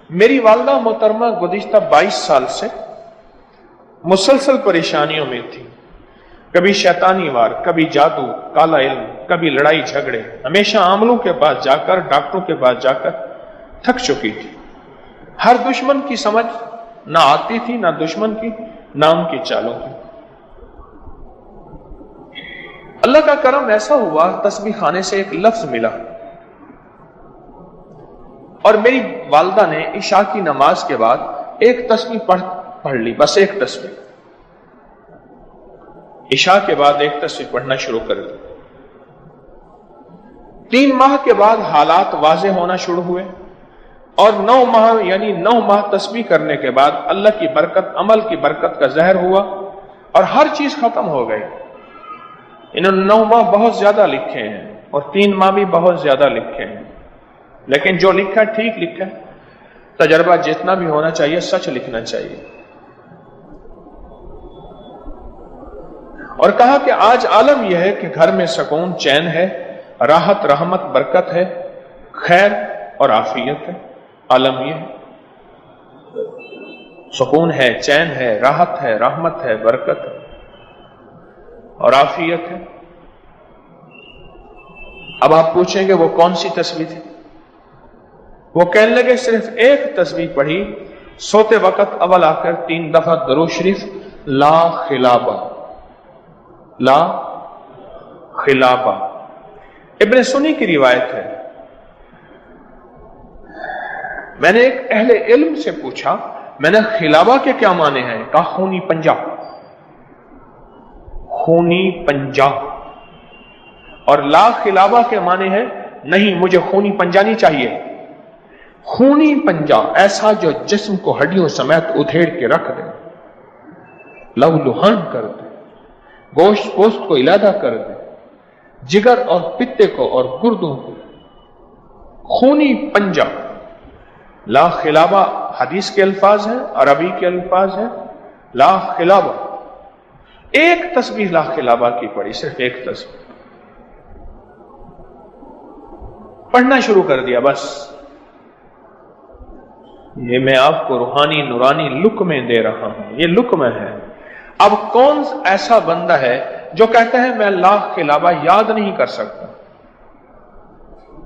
میری والدہ محترمہ گزشتہ 22 سال سے مسلسل پریشانیوں میں تھی. کبھی شیطانی وار، کبھی جادو، کالا علم، کبھی لڑائی جھگڑے. ہمیشہ عاملوں کے پاس جا کر، ڈاکٹروں کے پاس جا کر تھک چکی تھی. ہر دشمن کی سمجھ نہ آتی تھی، نہ دشمن کی، نہ ان کی چالوں کی. اللہ کا کرم ایسا ہوا، تسبیح خانے سے ایک لفظ ملا اور میری والدہ نے عشاء کی نماز کے بعد ایک تسبیح پڑھ لی. بس ایک تسبیح. عشاء کے بعد ایک تسبیح پڑھنا شروع کر دی. 3 ماہ کے بعد حالات واضح ہونا شروع ہوئے اور 9 ماہ یعنی 9 ماہ تسبیح کرنے کے بعد اللہ کی برکت، عمل کی برکت کا ظاہر ہوا اور ہر چیز ختم ہو گئی. انہوں نے 9 ماہ بہت زیادہ لکھے ہیں اور 3 ماہ بھی بہت زیادہ لکھے ہیں، لیکن جو لکھا ٹھیک لکھا. تجربہ جتنا بھی ہونا چاہیے سچ لکھنا چاہیے. اور کہا کہ آج عالم یہ ہے کہ گھر میں سکون، چین ہے، راحت، رحمت، برکت ہے، خیر اور عافیت ہے. عالم یہ ہے، سکون ہے، چین ہے، راحت ہے، رحمت ہے، برکت ہے اور عافیت ہے. اب آپ پوچھیں گے وہ کون سی تسبیح تھی؟ وہ کہنے لگے صرف ایک تسبیح پڑھی سوتے وقت اول آ کر 3 دفعہ درود شریف، لا خلابہ، لا خلابہ. ابن سنی کی روایت ہے. میں نے ایک اہل علم سے پوچھا، میں نے خلابہ کے کیا معنی ہیں؟ کہا خونی پنجہ، خونی پنجہ. اور لا خلابہ کے معنی ہے نہیں، مجھے خونی پنجہ نہیں چاہیے. خونی پنجہ ایسا جو جسم کو ہڈیوں سمیت ادھیڑ کے رکھ دے، لہو لہان کر دے، گوشت پوست کو علیحدہ کر دے، جگر اور پتے کو اور گردوں کو. خونی پنجہ. لا خلابہ حدیث کے الفاظ ہیں، عربی کے الفاظ ہیں. لا خلابہ. ایک تسبیح لا خلابہ کی پڑھی، صرف ایک تسبیح پڑھنا شروع کر دیا. بس یہ میں آپ کو روحانی نورانی لقمے دے رہا ہوں، یہ لقمے ہے. اب کون ایسا بندہ ہے جو کہتا ہے میں لا خلابہ یاد نہیں کر سکتا؟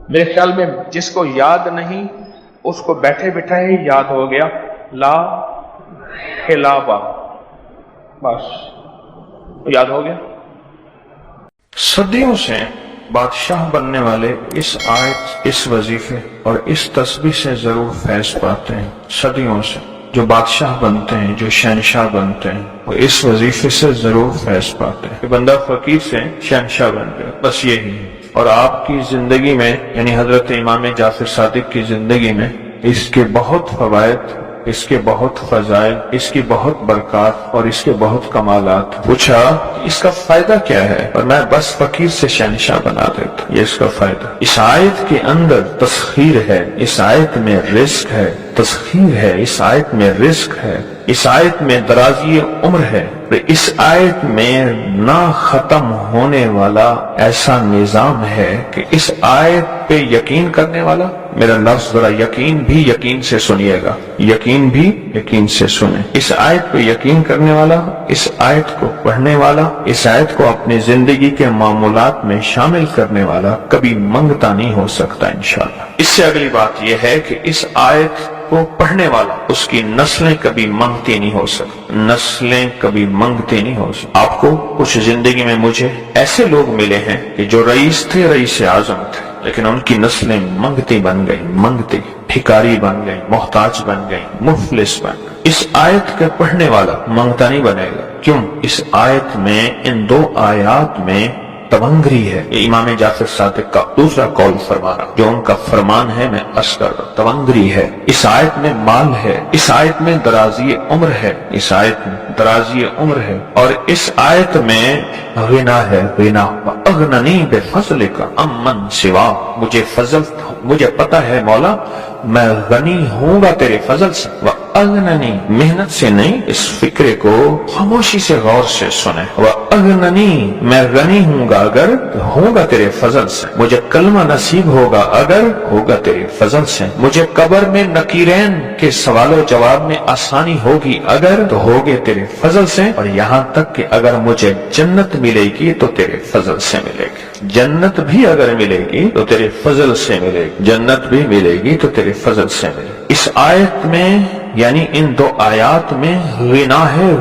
میرے خیال میں جس کو یاد نہیں اس کو بیٹھے بٹھائے ہی یاد ہو گیا لا خلابہ، بس یاد ہو گیا. صدیوں سے بادشاہ بننے والے اس آیت، اس وظیفے اور اس تسبیح سے ضرور فیض پاتے ہیں. صدیوں سے جو بادشاہ بنتے ہیں، جو شہنشاہ بنتے ہیں، وہ اس وظیفے سے ضرور فیض پاتے ہیں کہ بندہ فقیر سے شہنشاہ بن گیا. بس یہی ہے. اور آپ کی زندگی میں یعنی حضرت امام جعفر صادق کی زندگی میں اس کے بہت فوائد، اس کے بہت فضائل، اس کی بہت برکات اور اس کے بہت کمالات. پوچھا اس کا فائدہ کیا ہے؟ اور میں بس فقیر سے شہنشاہ بنا دیتا. یہ اس کا فائدہ. اس آیت کے اندر تسخیر ہے، اس آیت میں رزق ہے. تسخیر ہے، اس آیت میں رزق ہے. اس آیت میں درازی عمر ہے. اس آیت میں نہ ختم ہونے والا ایسا نظام ہے کہ اس آیت پہ یقین کرنے والا، میرا لفظ ذرا یقین بھی یقین سے سنیے گا، یقین بھی یقین سے سنیں. اس آیت پہ یقین کرنے والا، اس آیت کو پڑھنے والا، اس آیت کو اپنی زندگی کے معمولات میں شامل کرنے والا کبھی منگتا نہیں ہو سکتا انشاءاللہ. اس سے اگلی بات یہ ہے کہ اس آیت کو پڑھنے والا، اس کی نسلیں کبھی منگتی نہیں ہو سکتی، نسلیں کبھی منگتی نہیں ہو سکتی. آپ کو کچھ زندگی میں مجھے ایسے لوگ ملے ہیں کہ جو رئیس تھے، رئیس اعظم تھے، لیکن ان کی نسلیں منگتی بن گئی، منگتی، بھکاری بن گئی، محتاج بن گئی، مفلس بن گئی. اس آیت کے پڑھنے والا منگتا نہیں بنے گا. کیوں؟ اس آیت میں، ان 2 آیات میں تونگری ہے. یہ امام جعفر صادق کا دوسرا قول فرما رہا، جو ان کا فرمان ہے میں عرض کر رہا. تونگری ہے. اس آیت میں مال ہے، اس آیت میں درازی عمر ہے، اس آیت میں درازی عمر ہے. اور اس آیت میں غنا ہے، غنا. اغننی بفضلک عمن سوا. مجھے پتہ ہے مولا میں غنی ہوں گا تیرے فضل سے. अगननी, मेहनत से नहीं, इस फिक्रे को खामोशी से गौर से सुने। वह अगननी, मैं गनी हूँगा अगर तो होगा तेरे फजल से, मुझे कलमा नसीब होगा अगर होगा तेरे फजल से, मुझे कब्र में नकीरैन के सवालों जवाब में आसानी होगी अगर तो होगे तेरे फजल से, और यहाँ तक कि अगर मुझे जन्नत मिलेगी तो तेरे फजल से मिलेगी। जन्नत भी अगर मिलेगी तो तेरे फजल से मिलेगी, जन्नत भी मिलेगी तो तेरे फजल से मिलेगी। इस आयत में यानी इन दो आयात में गिना है,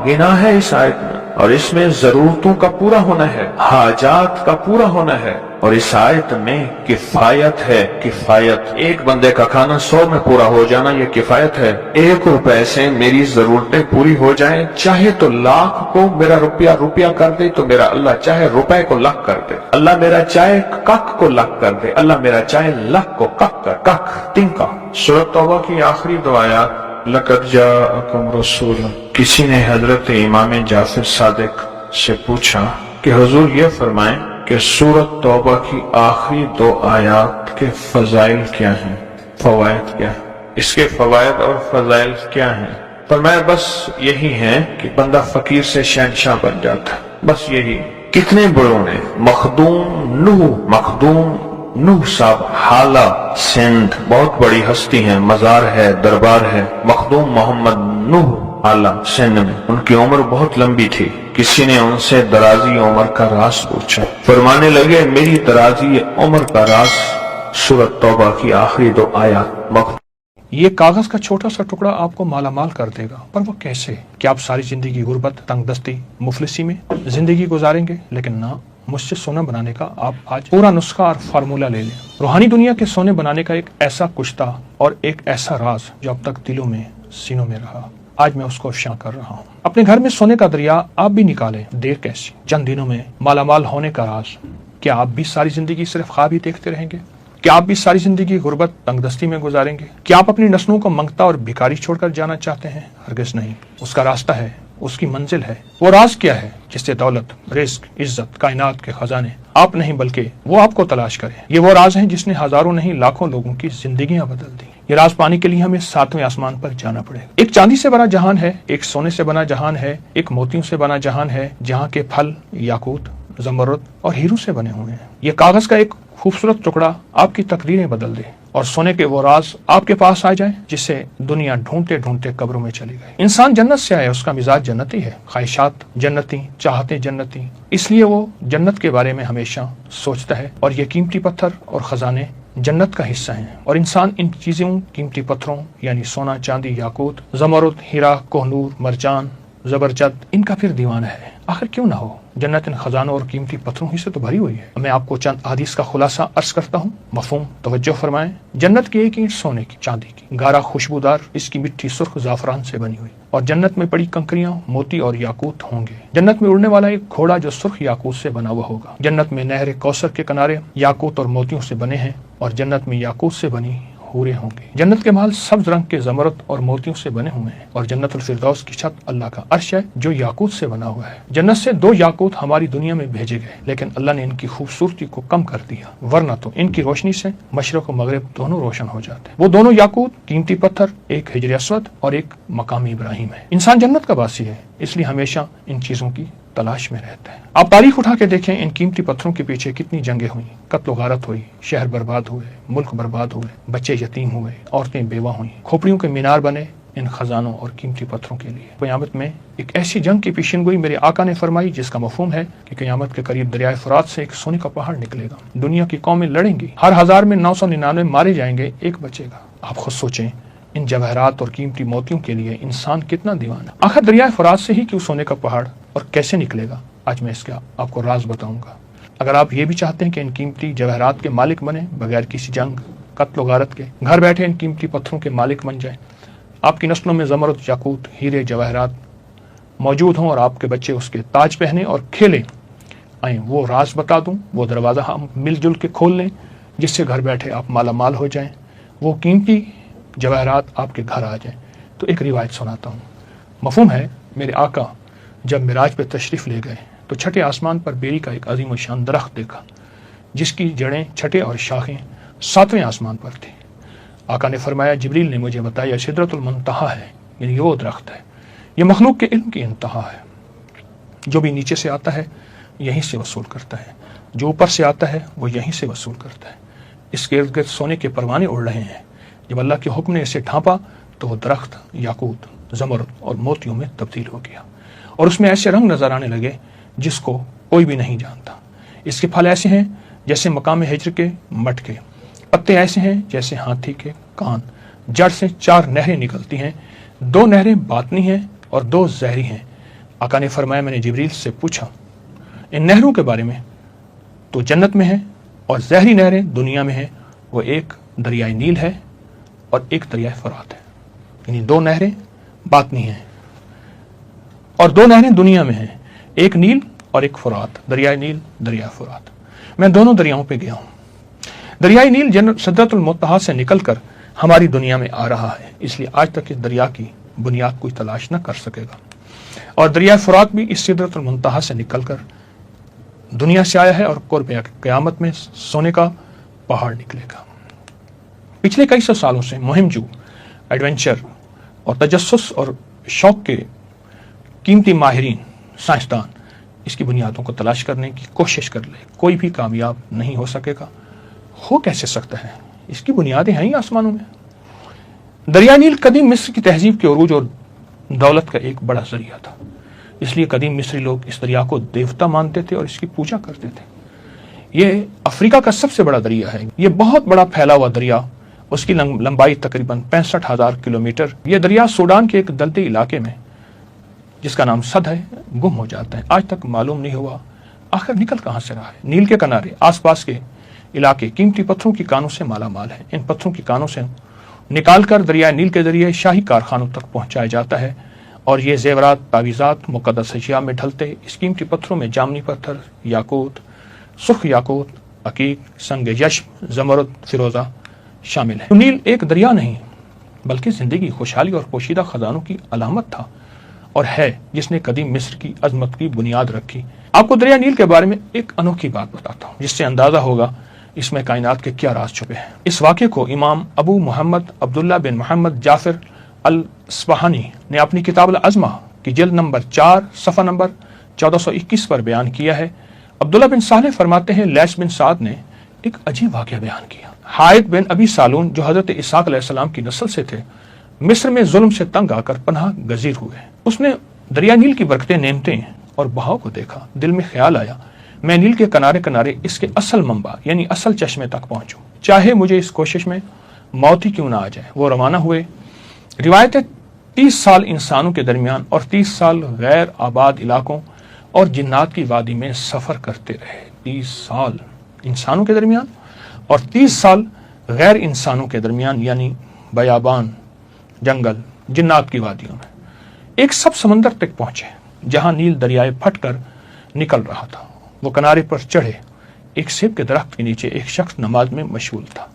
गिना है इस आयत में, और इसमें जरूरतों का पूरा होना है, हाजात का पूरा होना है। और इस आयत में किफायत है, किफायत। एक बंदे का खाना 100 में पूरा हो जाना ये किफायत है। 1 रुपए से मेरी जरूरतें पूरी हो जाएं, चाहे तो लाख को मेरा रुपया कर दे तो मेरा अल्लाह चाहे रुपए को लाख कर दे, अल्लाह मेरा चाहे कख को लाख कर दे, अल्लाह मेरा चाहे लाख को कख तिनका। सूरह तौबा की आखिरी दो आयत, लक़द जाअकुम रसूल। किसी ने हजरत इमाम जाफर सादिक से पूछा कि हुजूर ये फरमाएं कि सूरत तौबा की आखिरी 2 आयत के फजाइल क्या हैं, फवायद क्या है, इसके फवायद और फजाइल क्या हैं। फरमाया बस यही है कि बंदा फकीर से शहंशाह बन जाता है, बस यही। कितने बड़ों ने मखदूम नूह साहब हाला सिंध, बहुत बड़ी हस्ती है, मजार है, दरबार है। मखदूम मोहम्मद नूह हाला सिंध में, उनकी उम्र बहुत लंबी थी। किसी ने उनसे दराजी उम्र का राज पूछा, फरमाने लगे मेरी दराजी उम्र का राज सूरत तौबा की आखिरी 2 आयत। ये कागज का छोटा सा टुकड़ा आपको मालामाल कर देगा, पर वो कैसे? क्या आप सारी जिंदगी गुर्बत, तंगदस्ती, मुफलिसी में जिंदगी गुजारेंगे? लेकिन ना, मुझसे सोना बनाने का आप आज पूरा नुस्खा और फार्मूला ले लें। रूहानी दुनिया के सोने बनाने का एक ऐसा कुश्ता और एक ऐसा राज जो अब तक दिलों में, सीनों में रहा, आज मैं उसको अफ़शा कर रहा हूँ। अपने घर में सोने का दरिया आप भी निकालें, देर कैसी। चंद दिनों में मालामाल होने का राज। क्या आप भी सारी जिंदगी सिर्फ ख्वाब ही देखते रहेंगे? क्या आप भी सारी जिंदगी गुर्बत, तंगदस्ती में गुजारेंगे? क्या आप अपनी नस्लों को मंगता और भिखारी छोड़कर जाना चाहते हैं? हरगिज़ नहीं। उसका रास्ता है, उसकी मंजिल है। वो राज क्या है जिससे दौलत, रिस्क, इज्जत, कायनात के खजाने आप नहीं बल्कि वो आपको तलाश करें। ये वो राज है जिसने हजारों नहीं लाखों लोगों की जिंदगियां बदल दी। ये राज पाने के लिए हमें 7वें आसमान पर जाना पड़ेगा। एक चांदी से बना जहान है, एक सोने से बना जहान है, एक मोतियों से बना जहान है, जहाँ के फल याकूत, ज़मरुद और हीरू से बने हुए हैं। ये कागज का एक खूबसूरत टुकड़ा आपकी तकदीरें बदल दे और सोने के वो राज आपके पास आ जाए जिससे दुनिया ढूंढते ढूंढते कब्रों में चली गई। इंसान जन्नत से आया, उसका मिजाज जन्नती है, ख्वाहिशात जन्नती, चाहते जन्नती, इसलिए वो जन्नत के बारे में हमेशा सोचता है। और ये कीमती पत्थर और खजाने जन्नत का हिस्सा हैं। और इंसान इन चीजों, कीमती पत्थरों यानी सोना, चांदी, याकूत, ज़मरुद, हीरा, कोहनूर, मरजान, जबरजद, इनका फिर दीवाना है। आखिर क्यों ना हो? जन्नत इन खजानों और कीमती पत्थरों ही से तो भरी हुई है। मैं आपको चंद हदीस का खुलासा अर्ज करता हूँ, मफहूम तवज्जो फरमाएं। जन्नत की एक ईंट सोने की, चांदी की, गारा खुशबूदार, इसकी मिट्टी सुर्ख जाफरान से बनी हुई। और जन्नत में पड़ी कंकरियां मोती और याकूत होंगे। जन्नत में उड़ने वाला एक घोड़ा जो सुर्ख याकूत से बना हुआ होगा। जन्नत में नहर कौसर के किनारे याकूत और मोतियों से बने हैं और जन्नत में याकूत से बनी हूरें होंगे। जन्नत के महल सब्ज रंग के ज़मरुद और मोतियों से बने हुए हैं और जन्नतुल फिरदौस की छत अल्लाह का अर्श है जो याकूत से बना हुआ है। जन्नत से 2 याकूत हमारी दुनिया में भेजे गए, लेकिन अल्लाह ने इनकी खूबसूरती को कम कर दिया, वरना तो इनकी रोशनी से मशरक और मगरिब दोनों रोशन हो जाते। वो दोनों याकूत, कीमती पत्थर, एक हिजर अस्वद और एक मकामी इब्राहिम है। इंसान जन्नत का वासी है, इसलिए हमेशा इन चीजों की तलाश में रहता है। आप तारीख उठा के देखें, इन कीमती पत्थरों के पीछे कितनी जंगें हुई, कत्ल गारत हुई, शहर बर्बाद हुए, मुल्क बर्बाद हुए, बच्चे यतीम हुए, औरतें बेवा हुई, खोपड़ियों के मीनार बने इन खजानों और कीमती पत्थरों के लिए। क़यामत में एक ऐसी जंग की पेशिनगोई मेरे आका ने फरमाई जिसका मफहूम है कि क़यामत के करीब दरियाए फुरात से एक सोने का पहाड़ निकलेगा। दुनिया की कौमें लड़ेंगी, हर 1000 में 999 मारे जाएंगे, एक बचेगा। आप खुद सोचें, इन जवाहरात और कीमती मोतियों के लिए इंसान कितना दीवाना। आखिर दरियाए फुरात से ही क्यों सोने का पहाड़ और कैसे निकलेगा, आज मैं इसका आपको राज बताऊंगा। अगर आप ये भी चाहते हैं कि इन कीमती जवाहरात के मालिक बने बगैर किसी जंग, कत्ल गारत के, घर बैठे इन कीमती पत्थरों के मालिक बन जाए, आपकी नस्लों में ज़मरुद, याकूत, हीरे, जवाहरात मौजूद हों और आपके बच्चे उसके ताज पहने और खेलें, आए वो राज बता दूं, वो दरवाज़ा हम मिलजुल के खोल लें जिससे घर बैठे आप माला माल हो जाएं, वो कीमती जवाहरात आपके घर आ जाएं। तो एक रिवायत सुनाता हूँ। मफहूम है, मेरे आका जब मिराज पे तशरीफ़ ले गए तो छठे आसमान पर बेरी का एक अजीम शान दरख्त देखा जिसकी जड़ें, छठे और शाखें 7वें आसमान पर थी। आका ने फरमाया, जिब्रील ने मुझे बताया सिदरतुल मुंतहा है, यानी ये वो दरख्त है, ये मखलूक के इल्म की इंतहा है। जो भी नीचे से आता है यहीं से वसूल करता है, जो ऊपर से आता है वो यहीं से वसूल करता है। इसके इर्द गिर्द सोने के परवाने उड़ रहे हैं। जब अल्लाह के हुक्म ने इसे ढांपा तो वो दरख्त याकूत, जमरद और मोतियों में तब्दील हो गया और उसमें ऐसे रंग नजर आने लगे जिसको कोई भी नहीं जानता। इसके फल ऐसे हैं जैसे मकाम हिज्र के मटके, पत्ते ऐसे हैं जैसे हाथी के कान, जड़ से 4 नहरें निकलती हैं, 2 नहरें बातनी हैं और 2 जहरी हैं। आका ने फरमाया, मैंने जिब्रील से पूछा इन नहरों के बारे में, तो जन्नत में है और जहरी नहरें दुनिया में है। वो एक दरियाए नील है और एक दरियाए फुरात है, यानी 2 नहरें बातनी हैं और 2 नहरें दुनिया में हैं, एक नील और एक फुरात, दरियाए नील दरिया फुरात। मैं दोनों दरियाओं पे गया हूं। दरियाए नील सिदरतुल मुंतहा से निकलकर हमारी दुनिया में आ रहा है, इसलिए आज तक इस दरिया की बुनियाद कोई तलाश न कर सकेगा। और दरिया फुरात भी इस सिदरतुल मुंतहा से निकलकर दुनिया से आया है और क़यामत में सोने का पहाड़ निकलेगा। पिछले कई सौ सालों से मुहिमजू, एडवेंचर और तजस्सुस और शौक के कीमती माहिरीन, साइंसदान इसकी बुनियादों को तलाश करने की कोशिश कर ले, कोई भी कामयाब नहीं हो सकेगा। हो कैसे सकता है? इसकी बुनियादें हैं ही आसमानों में। दरिया नील कदीम मिस्र की तहजीब के उरूज और दौलत का एक बड़ा जरिया था, इसलिए कदीम मिस्री लोग इस दरिया को देवता मानते थे और इसकी पूजा करते थे। ये अफ्रीका का सबसे बड़ा दरिया है। ये बहुत बड़ा फैला हुआ दरिया, उसकी लंबाई तकरीबन 65,000 किलोमीटर। ये दरिया सूडान के एक दलती इलाके में, जिसका नाम सद है, गुम हो जाता है। आज तक मालूम नहीं हुआ आखिर निकल कहां से रहा है। नील के किनारे आसपास के इलाके कीमती पत्थरों की कानों से मालामाल है। इन पत्थरों की कानों से निकालकर दरिया नील के जरिए शाही कारखानों तक पहुंचाया जाता है और ये जेवरात, तावीज़ात, मुक़द्दस अशिया में ढलते इस कीमती पत्थरों में जामनी पत्थर, याकूत, सुर्ख याकूत, अकीक, संग यश्म, जमरद, फिरोजा शामिल है। नील एक दरिया नहीं बल्कि जिंदगी, खुशहाली और पोशीदा खजानों की अलामत था और है, जिसने कदीम मिस्र की अजमत की बुनियाद रखी। आपको दरिया नील के बारे में एक अनोखी बात बताता हूँ, जिससे अंदाजा होगा इसमें कायनात के क्या राज छुपे हैं। इस वाक़े को इमाम अबू मोहम्मद अब्दुल्ला बिन मोहम्मद जाफिर अल स्पहानी ने अपनी किताब अल अज़मा की जिल्द नंबर 4 सफ़ा नंबर 1421 पर बयान किया है। अब्दुल्ला बिन सालेह फरमाते हैं, लैस बिन साद ने एक अजीब वाक़या बयान किया। हायत बिन अबी सालून, जो हजरत इसाक अलैहिस्सलाम की नस्ल से थे, मिस्र में जुल्म से तंग आकर पनाह गजीर हुए। उसने दरिया नील की बरकतें, नेमतें और बहाव को देखा। दिल में ख्याल आया, मैं नील के किनारे किनारे इसके असल मंबा यानी असल चश्मे तक पहुंचूं, चाहे मुझे इस कोशिश में मौत ही क्यों ना आ जाए। वो रवाना हुए। रिवायतें 30 साल इंसानों के दरमियान और 30 साल गैर आबाद इलाकों और जिन्नात की वादी में सफर करते रहे। 30 साल इंसानों के दरमियान और 30 साल गैर इंसानों के दरमियान, यानी बयाबान, जंगल, जिन्नात की वादियों में। एक सब समंदर तक पहुंचे जहां नील दरियाए फट कर निकल रहा था। वो किनारे पर चढ़े। एक सेब के दरख्त के नीचे एक शख्स नमाज में मशगूल था।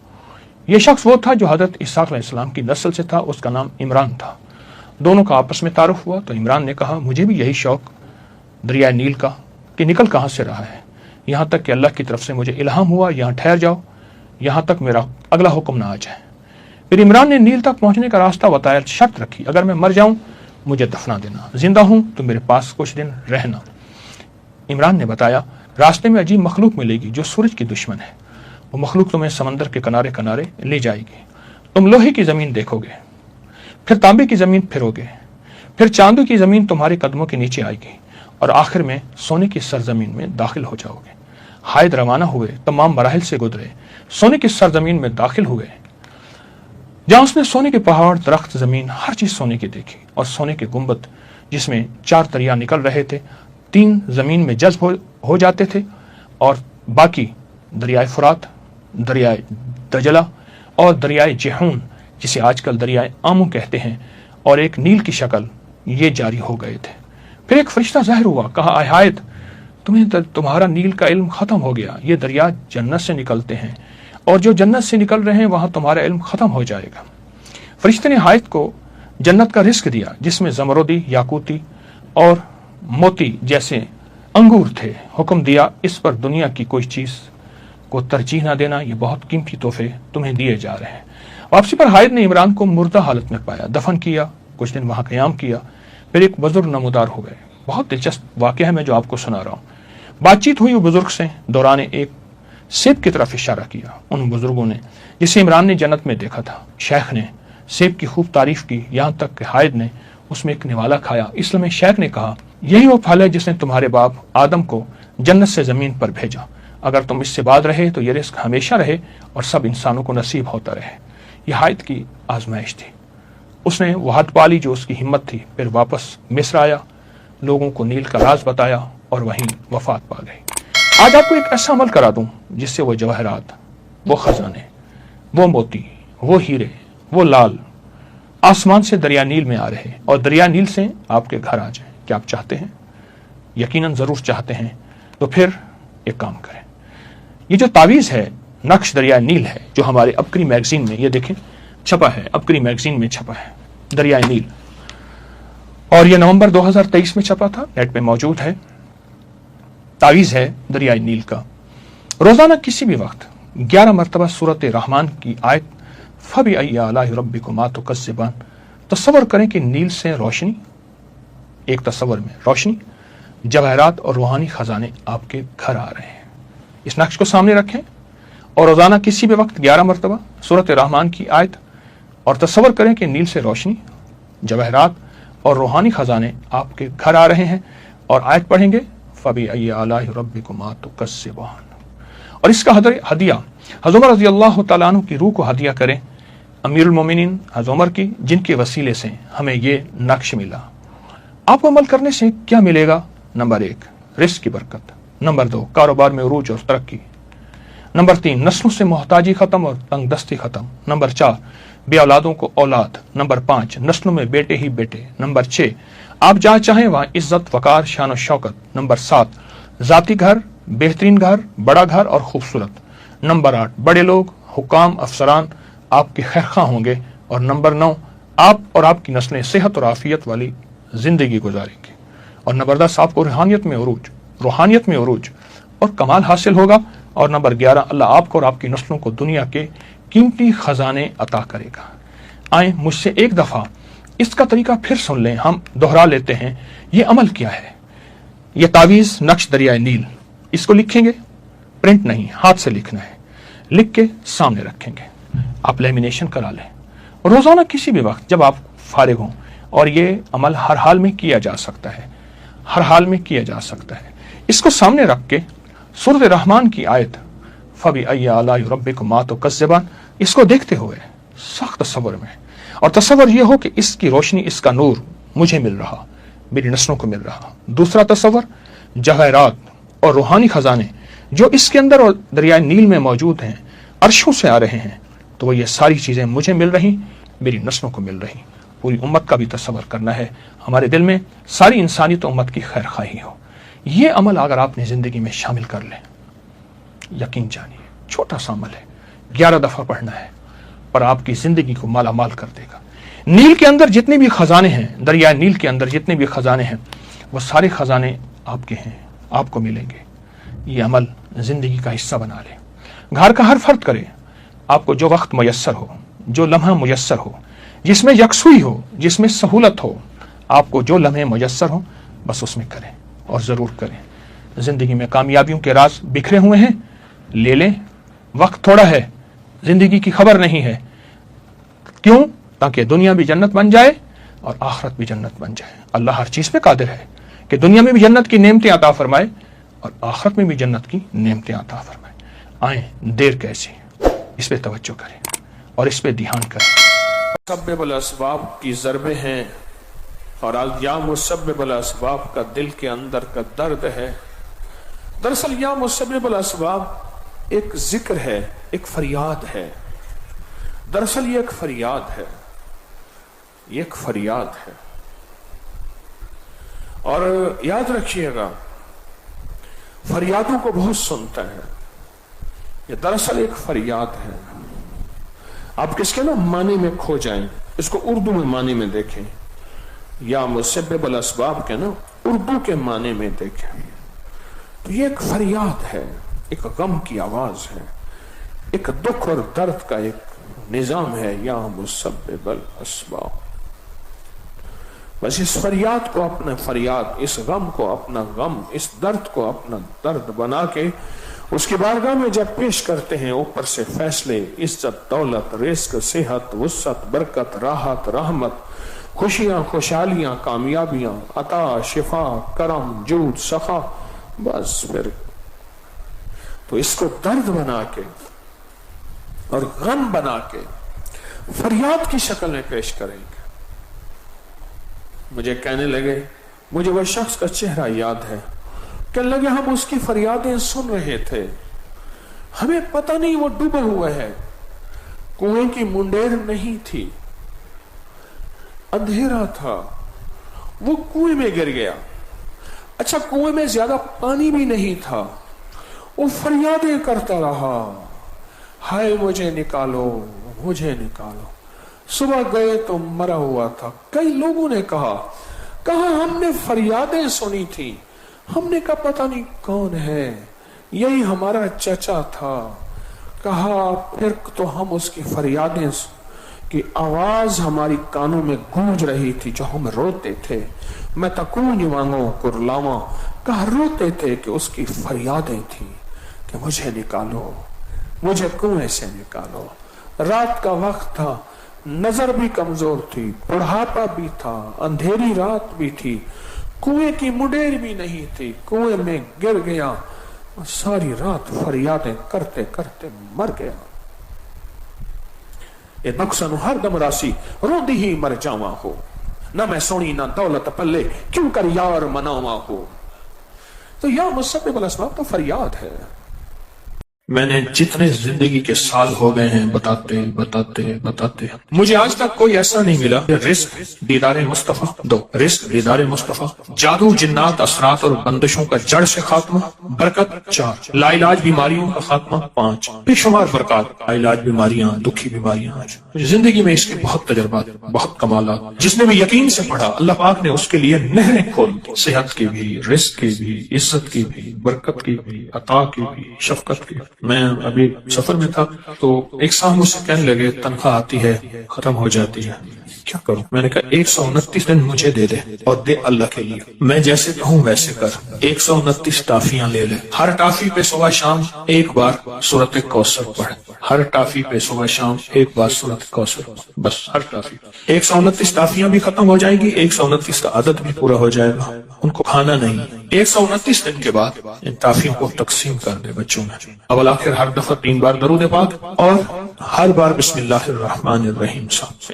यह शख्स वो था जो हजरत इसाक अलैहिस्सलाम की नस्ल से था। उसका नाम इमरान था। दोनों का आपस में तारुफ हुआ तो इमरान ने कहा, मुझे भी यही शौक दरिया नील का कि निकल कहां से रहा है, यहां तक कि अल्लाह की तरफ से मुझे इल्हाम हुआ, यहां ठहर जाओ यहां तक मेरा अगला हुक्म ना आ जाए। फिर इमरान ने नील तक पहुंचने का रास्ता बताया, शर्त रखी, अगर मैं मर जाऊं मुझे दफना देना, जिंदा हूं तो मेरे पास कुछ दिन रहना। इमरान ने बताया, रास्ते में अजीब मखलूक मिलेगी जो सूरज की दुश्मन है। वो मखलूक तुम्हें समंदर के किनारे किनारे ले जाएगी। तुम लोहे की जमीन देखोगे, फिर तांबे की जमीन फिरोगे, फिर चांदी की जमीन तुम्हारे कदमों के नीचे आएगी और आखिर में सोने की सरजमीन में दाखिल हो जाओगे। हायद रवाना हुए, तमाम मराहिल से गुजरे, सोने की सरजमीन में दाखिल हुए जहां उसने सोने के पहाड़, दरख्त, जमीन, हर चीज सोने की देखी और सोने के गुंबद जिसमें 4 दरिया निकल रहे थे। 3 जमीन में जज्ब हो जाते थे और बाकी दरियाए फुरात, दरियाए दजला और दरियाए जेहून, जिसे आजकल दरियाए आमू कहते हैं, और एक नील की शक्ल, ये जारी हो गए थे। फिर एक फरिश्ता ज़ाहिर हुआ, कहा, आय हायत, तुम्हारा नील का इल्म खत्म हो गया। ये दरिया जन्नत से निकलते हैं और जो जन्नत से निकल रहे हैं वहां तुम्हारा इल्म खत्म हो जाएगा। फरिश्ते ने हायत को जन्नत का रिस्क दिया जिसमें जमरुदी, याकूती और मोती जैसे अंगूर थे। हुक्म दिया, इस पर दुनिया की कोई चीज को तरजीह ना देना, ये बहुत कीमती तोहफे तुम्हें दिए जा रहे हैं। वापसी पर हायद ने इमरान को मुर्दा हालत में पाया, दफन किया, कुछ दिन वहां कयाम किया, फिर एक बुजुर्ग नमूदार हो गए। बहुत दिलचस्प वाकया है मैं जो आपको सुना रहा हूं। बातचीत हुई बुजुर्ग से, दौरान एक सेब की तरफ इशारा किया। उन बुजुर्गों ने जिसे इमरान ने जन्नत में देखा था। शेख ने सेब की खूब तारीफ की, यहां तक कि हायद ने उसमें एक निवाला खाया। इसलिए शेख ने कहा, यही वो फल है जिसने तुम्हारे बाप आदम को जन्नत से जमीन पर भेजा। अगर तुम इससे बाद रहे तो ये रिस्क हमेशा रहे और सब इंसानों को नसीब होता रहे। यह हायद की आजमाइश थी। उसने वो हद पाली जो उसकी हिम्मत थी। फिर वापस मिस्र आया, लोगों को नील का राज बताया और वहीं वफात पा गई। आज आपको एक ऐसा अमल करा दूं जिससे वो जवाहरात, वो खजाने, वो मोती, वो हीरे, वो लाल आसमान से दरिया नील में आ रहे और दरिया नील से आपके घर आ जाए। क्या आप चाहते हैं? यकीनन जरूर चाहते हैं। तो फिर एक काम करें, ये जो तावीज है नक्श दरिया नील है, जो हमारे अबकरी मैगजीन में, ये देखें छपा है, अबकरी मैगजीन में छपा है दरिया नील, और ये नवंबर 2023 में छपा था, नेट पे मौजूद है। तावीज है दरिया नील का। रोजाना किसी भी वक्त 11 मरतबा सूरत रहमान की आयत फबी आलाइ रब्बिकुमा तुकज़्ज़िबान। तस्वर करें कि नील से रोशनी, एक तस्वर में रोशनी, जवाहरात और रूहानी खजाने आपके घर आ रहे हैं। इस नक्श को सामने रखें और रोजाना किसी भी वक्त 11 मरतबा सूरत रहमान की आयत और तस्वर करें कि नील से रोशनी, जवाहरात और रूहानी खजाने आपके घर आ रहे हैं और आयत पढ़ेंगे फबी आलाइ रब्बिकुमा तुकज़्ज़िबान। और इसका हदिया हज़रत उमर रज़ी अल्लाह तआला अन्हु की रूह को हदिया करें, अमीरुल मोमिनीन हज़रत उमर की, जिनके वसीले से हमें ये नक्श मिला। आपको अमल करने से क्या मिलेगा? नंबर 1 रिस्क की बरकत, नंबर 2 कारोबार में उरूज और तरक्की, नंबर 3 नस्लों से मोहताजी खत्म और तंगदस्ती खत्म, नंबर 4 बे औलादों को औलाद, नंबर 5 नस्लों में बेटे ही बेटे, नंबर 6 आप जहां चाहें वहां इज्जत वकार शान और शौकत, नंबर 7 जाती घर, बेहतरीन घर, बड़ा घर और खूबसूरत, नंबर 8 बड़े लोग, हुकाम, अफसरान आपके खैरखां होंगे, और नंबर 9 आप और आपकी नस्लें सेहत और आफियत वाली जिंदगी गुजारेंगे, और नंबर 10 आपको रूहानियत में उरूज और कमाल हासिल होगा, और नंबर 11 अल्लाह आपको और आपकी नस्लों को दुनिया के कीमती खजाने अता करेगा। आए मुझसे एक दफा इसका तरीका फिर सुन लें, हम दोहरा लेते हैं। ये अमल क्या है? ये तावीज नक्श दरिया नील, इसको लिखेंगे, प्रिंट नहीं, हाथ से लिखना है, लिख के सामने रखेंगे, आप लेमिनेशन करा लें रोजाना किसी भी वक्त जब आप फारिग हों। और ये अमल हर हाल में किया जा सकता है, हर हाल में किया जा सकता है। इसको सामने रख के सूरत रहमान की आयत फबी आलाइ रब्बिकुमा तुकज़्ज़िबान, इसको देखते हुए सख्त तस्वर में, और तस्वर ये हो कि इसकी रोशनी, इसका नूर मुझे मिल रहा, मेरी नस्लों को मिल रहा। दूसरा तस्वर जवाहरात और रूहानी खजाने जो इसके अंदर और दरिया नील में मौजूद हैं, अर्शों से आ रहे हैं, तो ये सारी चीजें मुझे मिल रही, मेरी नस्लों को मिल रही। पूरी उम्मत का भी तस्वर करना है, हमारे दिल में सारी इंसानियत उम्मत की खैर खाही हो। ये अमल अगर आपने जिंदगी में शामिल कर लें, यकीन जानिए छोटा सा अमल है, 11 दफा पढ़ना है, पर आपकी जिंदगी को माला माल कर देगा। नील के अंदर जितने भी खजाने हैं, दरिया नील के अंदर जितने भी खजाने हैं, वो सारे खजाने आपके हैं, आपको मिलेंगे। ये अमल जिंदगी का हिस्सा बना ले। घर का हर फर्द करे, आपको जो वक्त मुयस्सर हो, जो लम्हा मुयस्सर हो, जिसमें यकसुई हो, जिसमें सहूलत हो, आपको जो लम्हे मुयस्सर हो बस उसमें करें, और जरूर करें। जिंदगी में कामयाबियों के राज बिखरे हुए हैं, ले लें, वक्त थोड़ा है, जिंदगी की खबर नहीं है। क्यों? ताकि दुनिया भी जन्नत बन जाए और आखिरत भी जन्नत बन जाए। अल्लाह हर चीज पे कादिर है कि दुनिया में भी जन्नत की नेमतें अता फरमाए और आखिरत में भी जन्नत की नेमतें अता फरमाए। आए, देर कैसी, इस पे तवज्जो करें और इस पे ध्यान करें। मुसब्बिबुल असबाब की ज़रबे हैं और या मुसब्बिबुल असबाब का दिल के अंदर का दर्द है। दरअसल या मुसब्बिबुल असबाब एक जिक्र है, एक फरियाद है। दरअसल ये एक फरियाद है, ये एक फरियाद है। और याद रखिएगा, फरियादों को बहुत सुनता है। ये दरअसल एक फरियाद है। आप किसके ना माने में खो जाएं, इसको उर्दू में माने में देखें, या मुसब्बिबुल असबाब के ना उर्दू के माने में देखें, तो ये एक फरियाद है, एक गम की आवाज है, एक दुख और दर्द का एक निजाम है या मुसब्बिब अल अस्बाब। बस इस फरियाद को अपना फरियाद, इस गम को अपना गम, इस दर्द को अपना दर्द बना के उसकी बारगाह में जब पेश करते हैं, ऊपर से फैसले, इज्जत, दौलत, रिस्क, सेहत, वुसअत, बरकत, राहत, रहमत, खुशियां, खुशहालियां, कामयाबियां, अता, शिफा, करम, जूद, सखा, बस फिर तो इसको दर्द बना के और गम बना के फरियाद की शक्ल में पेश करेंगे। मुझे कहने लगे, मुझे वह शख्स का चेहरा याद है, कहने लगे हम उसकी फरियादें सुन रहे थे, हमें पता नहीं वो डूबा हुआ है, कुएं की मुंडेर नहीं थी, अंधेरा था, वो कुएं में गिर गया। अच्छा, कुएं में ज्यादा पानी भी नहीं था, वो फरियादें करता रहा, हाय मुझे निकालो, मुझे निकालो। सुबह गए तो मरा हुआ था। कई लोगों ने कहा हमने फरियादें सुनी थी, हमने कहा पता नहीं कौन है, यही हमारा चचा था। कहा फिर तो हम उसकी फरियादें की आवाज हमारी कानों में गूंज रही थी, जो हम रोते थे। मैं तकूंज मांगो कुरलावा, कहा रोते थे कि उसकी फरियादें थी कि मुझे निकालो, मुझे कुएं से निकालो। रात का वक्त था, नजर भी कमजोर थी, बुढ़ापा भी था, अंधेरी रात भी थी, कुएं की मुंडेर भी नहीं थी, कुएं में गिर गया और सारी रात फरियादें करते करते मर गया। ये नक्सन हर दम रासी रोंदी ही मर जावा हो, ना मैं सोनी ना दौलत पल्ले, क्यों कर यार मनावा हो। तो या मुसब्बिब अल अस्बाब तो फरियाद है। मैंने जितने जिंदगी के साल हो गए हैं बताते बताते बताते, मुझे आज तक कोई ऐसा नहीं मिला। रिस्क दीदार मुस्तफा 2, रिस्क दीदार मुस्तफा, जादू, जिन्नात, असरात और बंदिशों का जड़ से खात्मा, बरकत 4, लाइलाज बीमारियों का खात्मा 5, बेशुमार बरकत, लाइलाज बीमारियां, दुखी बीमारियां। मुझे जिंदगी में इसके बहुत तजर्बात, बहुत कमालात। जिसने भी यकीन से पढ़ा, अल्लाह पाक ने उसके लिए नहरें खोल दी, सेहत की भी, रिस्क की भी, इज्जत की भी, बरकत की भी, अता की भी, शफकत की। मैं अभी सफर में था तो एक साहब मुझसे कहने लगे तनख्वाह आती है खत्म हो जाती है, क्या करूं? मैंने कहा 129 दिन मुझे दे दे और दे अल्लाह के लिए, मैं जैसे कहूं वैसे कर। 129 टाफियां ले ले, हर टाफी पे सुबह शाम एक बार सूरत कौसर पढ़, हर टाफी पे सुबह शाम एक बार सूरत कौसर, बस हर टाफी। 129 टाफियां भी खत्म हो जाएंगी, 129 का आदत भी पूरा हो जाएगा, उनको खाना नहीं। 129 दिन के बाद इन टाफियों को तकसीम कर दे बच्चों में, अवल आखिर हर दफा 3 बार दरूद पाक और हर बार बिस्मिल्लाहिर्रहमानिर्रहीम।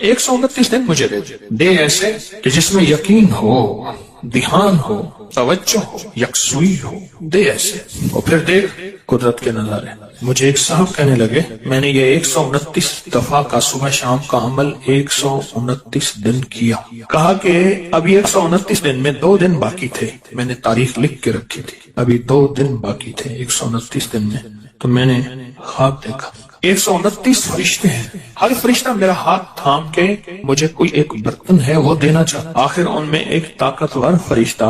129 दिन मुझे दे ऐसे कि जिसमें यकीन हो, ध्यान हो, तवज्जो हो, यकसुई हो, दे ऐसे। और फिर देख कुदरत के नजारे। मुझे एक साहब कहने लगे, मैंने ये 129 दफा का सुबह शाम का अमल 129 दिन किया। कहा कि अभी 129 दिन में 2 दिन बाकी थे, मैंने तारीख लिख के रखी थी, अभी 2 दिन बाकी थे 129 दिन में। तो मैंने ख्वाब देखा 129 फरिश्ते हैं, हर फरिश्ता मेरा हाथ थाम के मुझे कोई एक बर्तन है वो देना चाहता। आखिर उनमें एक ताकतवर फरिश्ता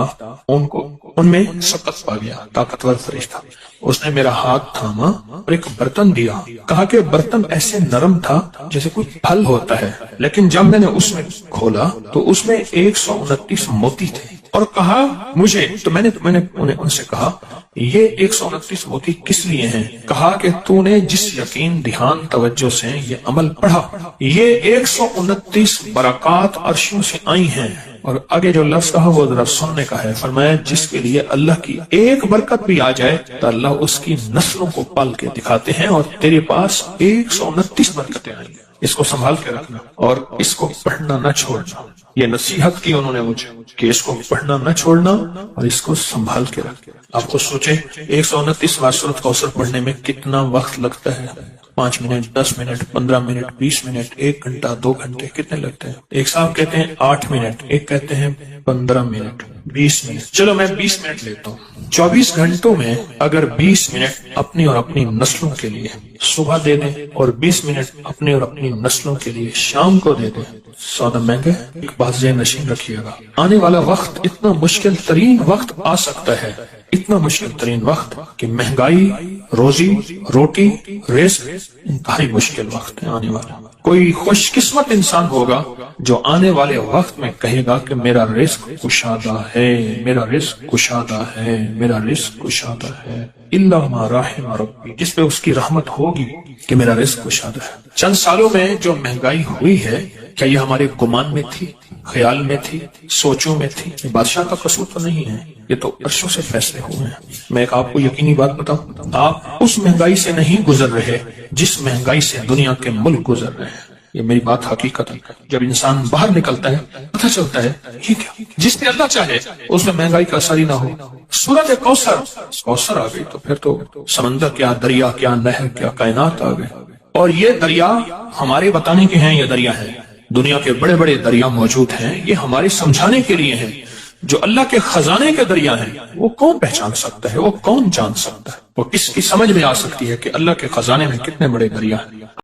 उनमें सकत पा गया, ताकतवर फरिश्ता, उसने मेरा हाथ थामा और एक बर्तन दिया। कहा कि बर्तन ऐसे नरम था जैसे कोई फल होता है, लेकिन जब मैंने उसमें खोला तो उसमें 129 मोती थे। और कहा मुझे, तो मैंने उन्हें उनसे कहा ये 129 मोती किस लिए हैं? कहा कि तूने जिस यकीन, ध्यान, तवज्जो से ये अमल पढ़ा, ये 129 बरकत अर्शों से आई हैं। और आगे जो लफ्ज कहा वो जरा सुनने का है। फरमाया जिसके लिए अल्लाह की एक बरकत भी आ जाए तो अल्लाह उसकी नस्लों को पाल के दिखाते हैं, और तेरे पास 129 बरकतें आई। इसको संभाल के रखना और इसको पढ़ना न छोड़ना। ये नसीहत की उन्होंने मुझे कि इसको पढ़ना न छोड़ना और इसको संभाल के रखना। आप खुद सोचें 129 बार सूरत कौसर पढ़ने में कितना वक्त लगता है? 5 मिनट, 10 मिनट, 15 मिनट, 20 मिनट, 1 घंटा, 2 घंटे, कितने लगते हैं? एक साहब कहते हैं 8 मिनट, एक कहते हैं 15 मिनट, 20 मिनट। चलो मैं 20 मिनट लेता हूँ। 24 घंटों में अगर 20 मिनट अपनी और अपनी नस्लों के लिए सुबह दे दें और 20 मिनट अपनी और अपनी नस्लों के लिए शाम को दे दें, सौदा महंगा। एक बात ज़हन नशीन रखिएगा, आने वाला वक्त इतना मुश्किल तरीन वक्त आ सकता है, इतना मुश्किल तरीन वक्त कि महंगाई, रोजी रोटी, रिस्क, इंतहाई मुश्किल वक्त है आने वाला। کوئی خوش قسمت انسان ہوگا جو آنے والے وقت میں کہے گا کہ میرا رزق کشادہ ہے، میرا رزق کشادہ ہے، میرا رزق کشادہ ہے، الا ما رحم ربی، جس پہ اس کی رحمت ہوگی کہ میرا رزق کشادہ ہے۔ چند سالوں میں جو مہنگائی ہوئی ہے، کیا یہ ہمارے گمان میں تھی، خیال میں تھی، سوچوں میں تھی؟ یہ بادشاہ کا قصور تو نہیں ہے، یہ تو عرشوں سے فیصلے ہوئے ہیں۔ میں ایک آپ کو یقینی بات بتاؤں، آپ اس مہنگائی سے نہیں گزر رہے جس مہنگائی سے دنیا کے ملک گزر رہے ہیں۔ یہ میری بات حقیقت ہے۔ جب انسان باہر نکلتا ہے پتہ چلتا ہے یہ کیا، جس نے اللہ چاہے اس میں مہنگائی کا اثر ہی نہ ہو۔ سورۃ کوثر آ گئی تو پھر تو سمندر کیا، دریا کیا، نہر کیا، کائنات آ گئے۔ اور یہ دریا ہمارے بتانے کے ہیں، یہ دریا ہے، دنیا کے بڑے بڑے دریا موجود ہیں، یہ ہمارے سمجھانے کے لیے ہیں۔ جو اللہ کے خزانے کے دریا ہیں وہ کون پہچان سکتا ہے، وہ کون جان سکتا ہے، وہ کس کی سمجھ میں آ سکتی ہے کہ اللہ کے خزانے میں کتنے بڑے دریا ہیں۔